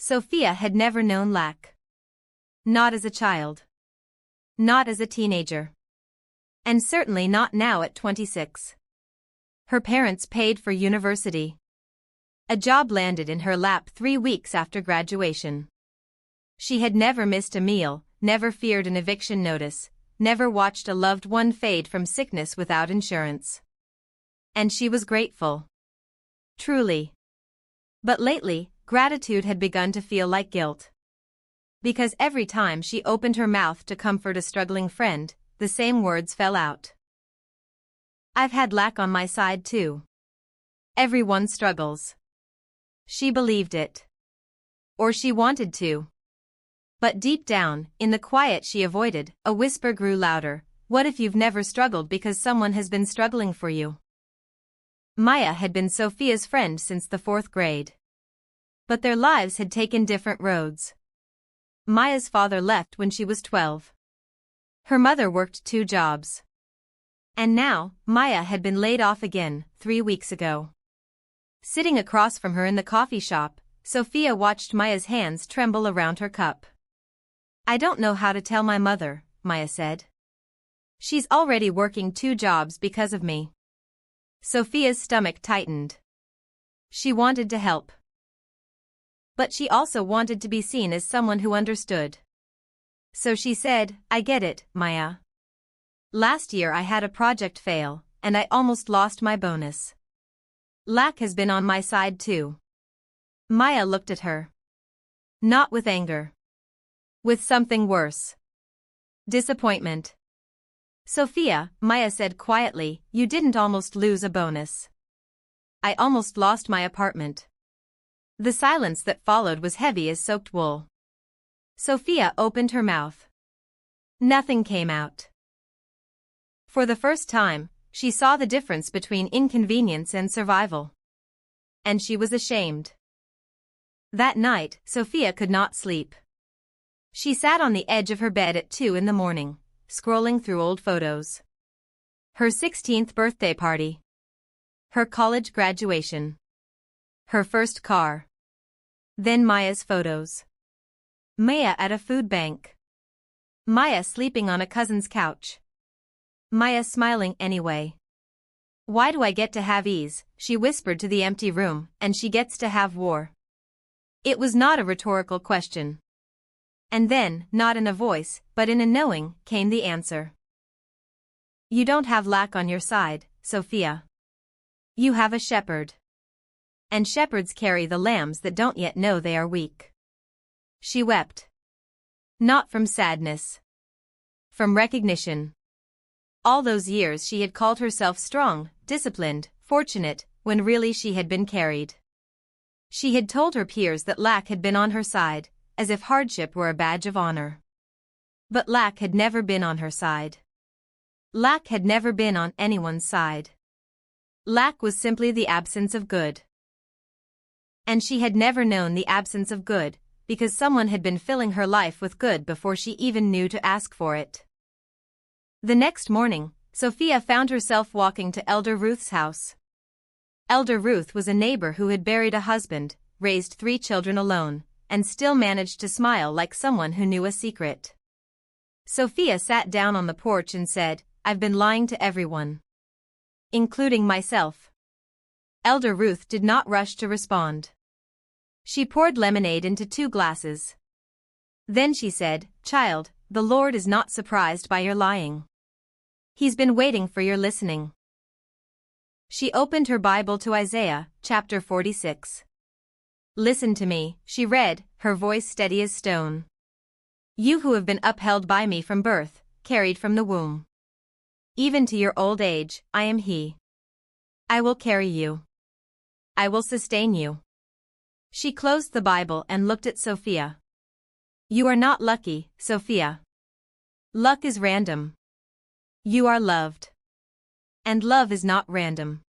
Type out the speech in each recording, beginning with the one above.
Sophia had never known lack. Not as a child. Not as a teenager. And certainly not now at 26. Her parents paid for university. A job landed in her lap 3 weeks after graduation. She had never missed a meal, never feared an eviction notice, never watched a loved one fade from sickness without insurance. And she was grateful. Truly. But lately, gratitude had begun to feel like guilt. Because every time she opened her mouth to comfort a struggling friend, the same words fell out. I've had lack on my side too. Everyone struggles. She believed it. Or she wanted to. But deep down, in the quiet she avoided, a whisper grew louder. What if you've never struggled because someone has been struggling for you? Maya had been Sophia's friend since the 4th grade. But their lives had taken different roads. Maya's father left when she was 12. Her mother worked 2 jobs. And now, Maya had been laid off again, 3 weeks ago. Sitting across from her in the coffee shop, Sophia watched Maya's hands tremble around her cup. I don't know how to tell my mother, Maya said. She's already working 2 jobs because of me. Sophia's stomach tightened. She wanted to help. But she also wanted to be seen as someone who understood. So she said, I get it, Maya. Last year I had a project fail, and I almost lost my bonus. Lack has been on my side too. Maya looked at her. Not with anger. With something worse. Disappointment. Sophia, Maya said quietly, you didn't almost lose a bonus. I almost lost my apartment. The silence that followed was heavy as soaked wool. Sophia opened her mouth. Nothing came out. For the first time, she saw the difference between inconvenience and survival. And she was ashamed. That night, Sophia could not sleep. She sat on the edge of her bed at 2 in the morning, scrolling through old photos. Her 16th birthday party. Her college graduation. Her first car. Then Maya's photos. Maya at a food bank. Maya sleeping on a cousin's couch. Maya smiling anyway. Why do I get to have ease, she whispered to the empty room, and she gets to have war? It was not a rhetorical question. And then, not in a voice, but in a knowing, came the answer. You don't have lack on your side, Sophia. You have a shepherd. And shepherds carry the lambs that don't yet know they are weak. She wept. Not from sadness. From recognition. All those years she had called herself strong, disciplined, fortunate, when really she had been carried. She had told her peers that lack had been on her side, as if hardship were a badge of honor. But lack had never been on her side. Lack had never been on anyone's side. Lack was simply the absence of good. And she had never known the absence of good, because someone had been filling her life with good before she even knew to ask for it. The next morning, Sophia found herself walking to Elder Ruth's house. Elder Ruth was a neighbor who had buried a husband, raised 3 children alone, and still managed to smile like someone who knew a secret. Sophia sat down on the porch and said, I've been lying to everyone. Including myself. Elder Ruth did not rush to respond. She poured lemonade into 2 glasses. Then she said, Child, the Lord is not surprised by your lying. He's been waiting for your listening. She opened her Bible to Isaiah, chapter 46. Listen to me, she read, her voice steady as stone. You who have been upheld by me from birth, carried from the womb. Even to your old age, I am He. I will carry you. I will sustain you. She closed the Bible and looked at Sophia. You are not lucky, Sophia. Luck is random. You are loved. And love is not random.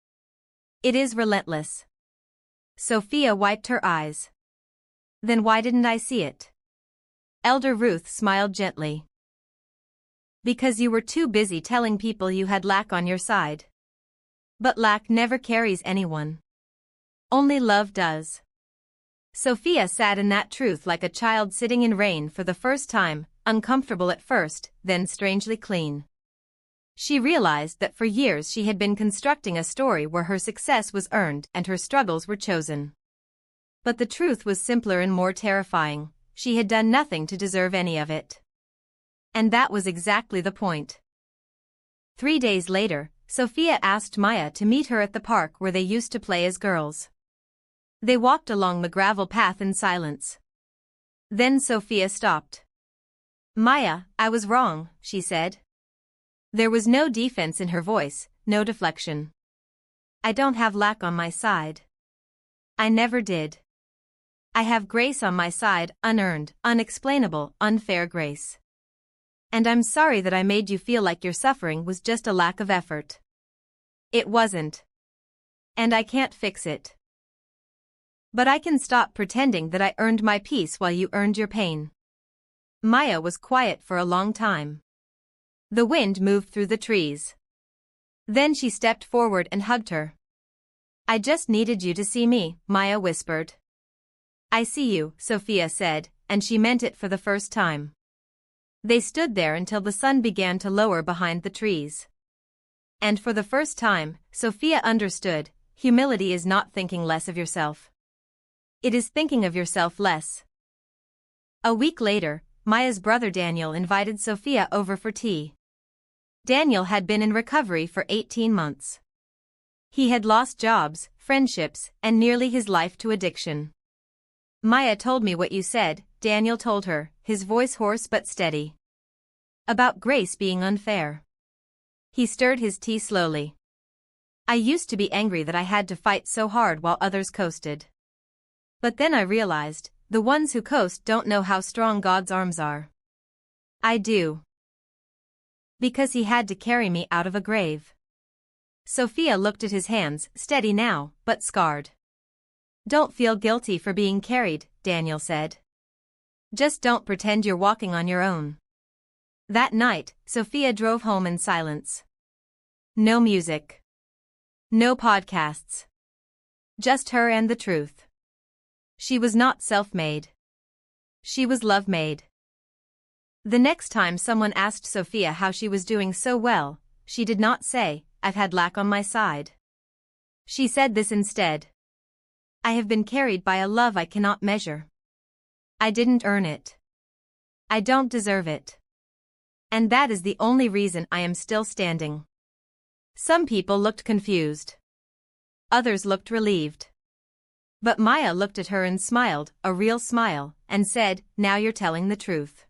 It is relentless. Sophia wiped her eyes. Then why didn't I see it? Elder Ruth smiled gently. Because you were too busy telling people you had lack on your side. But lack never carries anyone. Only love does. Sophia sat in that truth like a child sitting in rain for the first time, uncomfortable at first, then strangely clean. She realized that for years she had been constructing a story where her success was earned and her struggles were chosen. But the truth was simpler and more terrifying. She had done nothing to deserve any of it. And that was exactly the point. 3 days later, Sophia asked Maya to meet her at the park where they used to play as girls. They walked along the gravel path in silence. Then Sophia stopped. "Maya, I was wrong," she said. There was no defense in her voice, no deflection. "I don't have lack on my side. I never did. I have grace on my side, unearned, unexplainable, unfair grace. And I'm sorry that I made you feel like your suffering was just a lack of effort. It wasn't. And I can't fix it. But I can stop pretending that I earned my peace while you earned your pain." Maya was quiet for a long time. The wind moved through the trees. Then she stepped forward and hugged her. "I just needed you to see me," Maya whispered. "I see you," Sophia said, and she meant it for the first time. They stood there until the sun began to lower behind the trees. And for the first time, Sophia understood, humility is not thinking less of yourself. It is thinking of yourself less. A week later, Maya's brother Daniel invited Sophia over for tea. Daniel had been in recovery for 18 months. He had lost jobs, friendships, and nearly his life to addiction. "Maya told me what you said," Daniel told her, his voice hoarse but steady. "About grace being unfair." He stirred his tea slowly. "I used to be angry that I had to fight so hard while others coasted. But then I realized, the ones who coast don't know how strong God's arms are. I do. Because he had to carry me out of a grave." Sophia looked at his hands, steady now, but scarred. "Don't feel guilty for being carried," Daniel said. "Just don't pretend you're walking on your own." That night, Sophia drove home in silence. No music. No podcasts. Just her and the truth. She was not self-made. She was love-made. The next time someone asked Sophia how she was doing so well, she did not say, "I've had lack on my side." She said this instead. "I have been carried by a love I cannot measure. I didn't earn it. I don't deserve it. And that is the only reason I am still standing." Some people looked confused. Others looked relieved. But Maya looked at her and smiled, a real smile, and said, "Now you're telling the truth.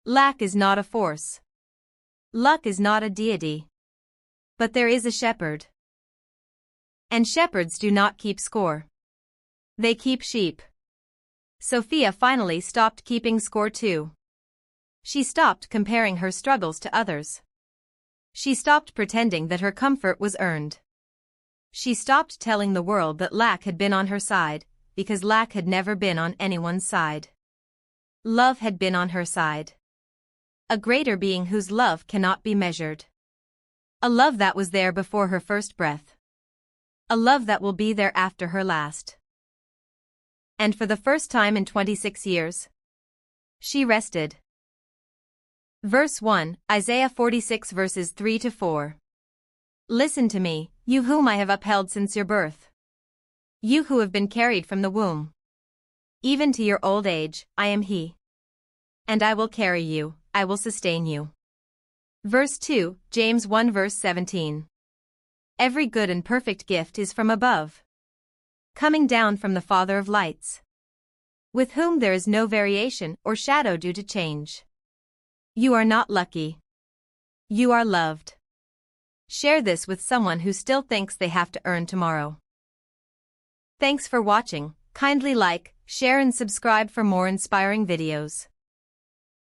Lack is not a force. Luck is not a deity. But there is a shepherd. And shepherds do not keep score. They keep sheep." Sophia finally stopped keeping score too. She stopped comparing her struggles to others. She stopped pretending that her comfort was earned. She stopped telling the world that lack had been on her side, because lack had never been on anyone's side. Love had been on her side. A greater being whose love cannot be measured. A love that was there before her first breath. A love that will be there after her last. And for the first time in 26 years, she rested. Verse 1, Isaiah 46 verses 3-4. "Listen to me, you whom I have upheld since your birth. You who have been carried from the womb. Even to your old age, I am He. And I will carry you, I will sustain you." Verse 2, James 1 verse 17. "Every good and perfect gift is from above, coming down from the Father of lights, with whom there is no variation or shadow due to change." You are not lucky. You are loved. Share this with someone who still thinks they have to earn tomorrow. Thanks for watching. Kindly like, share and subscribe for more inspiring videos.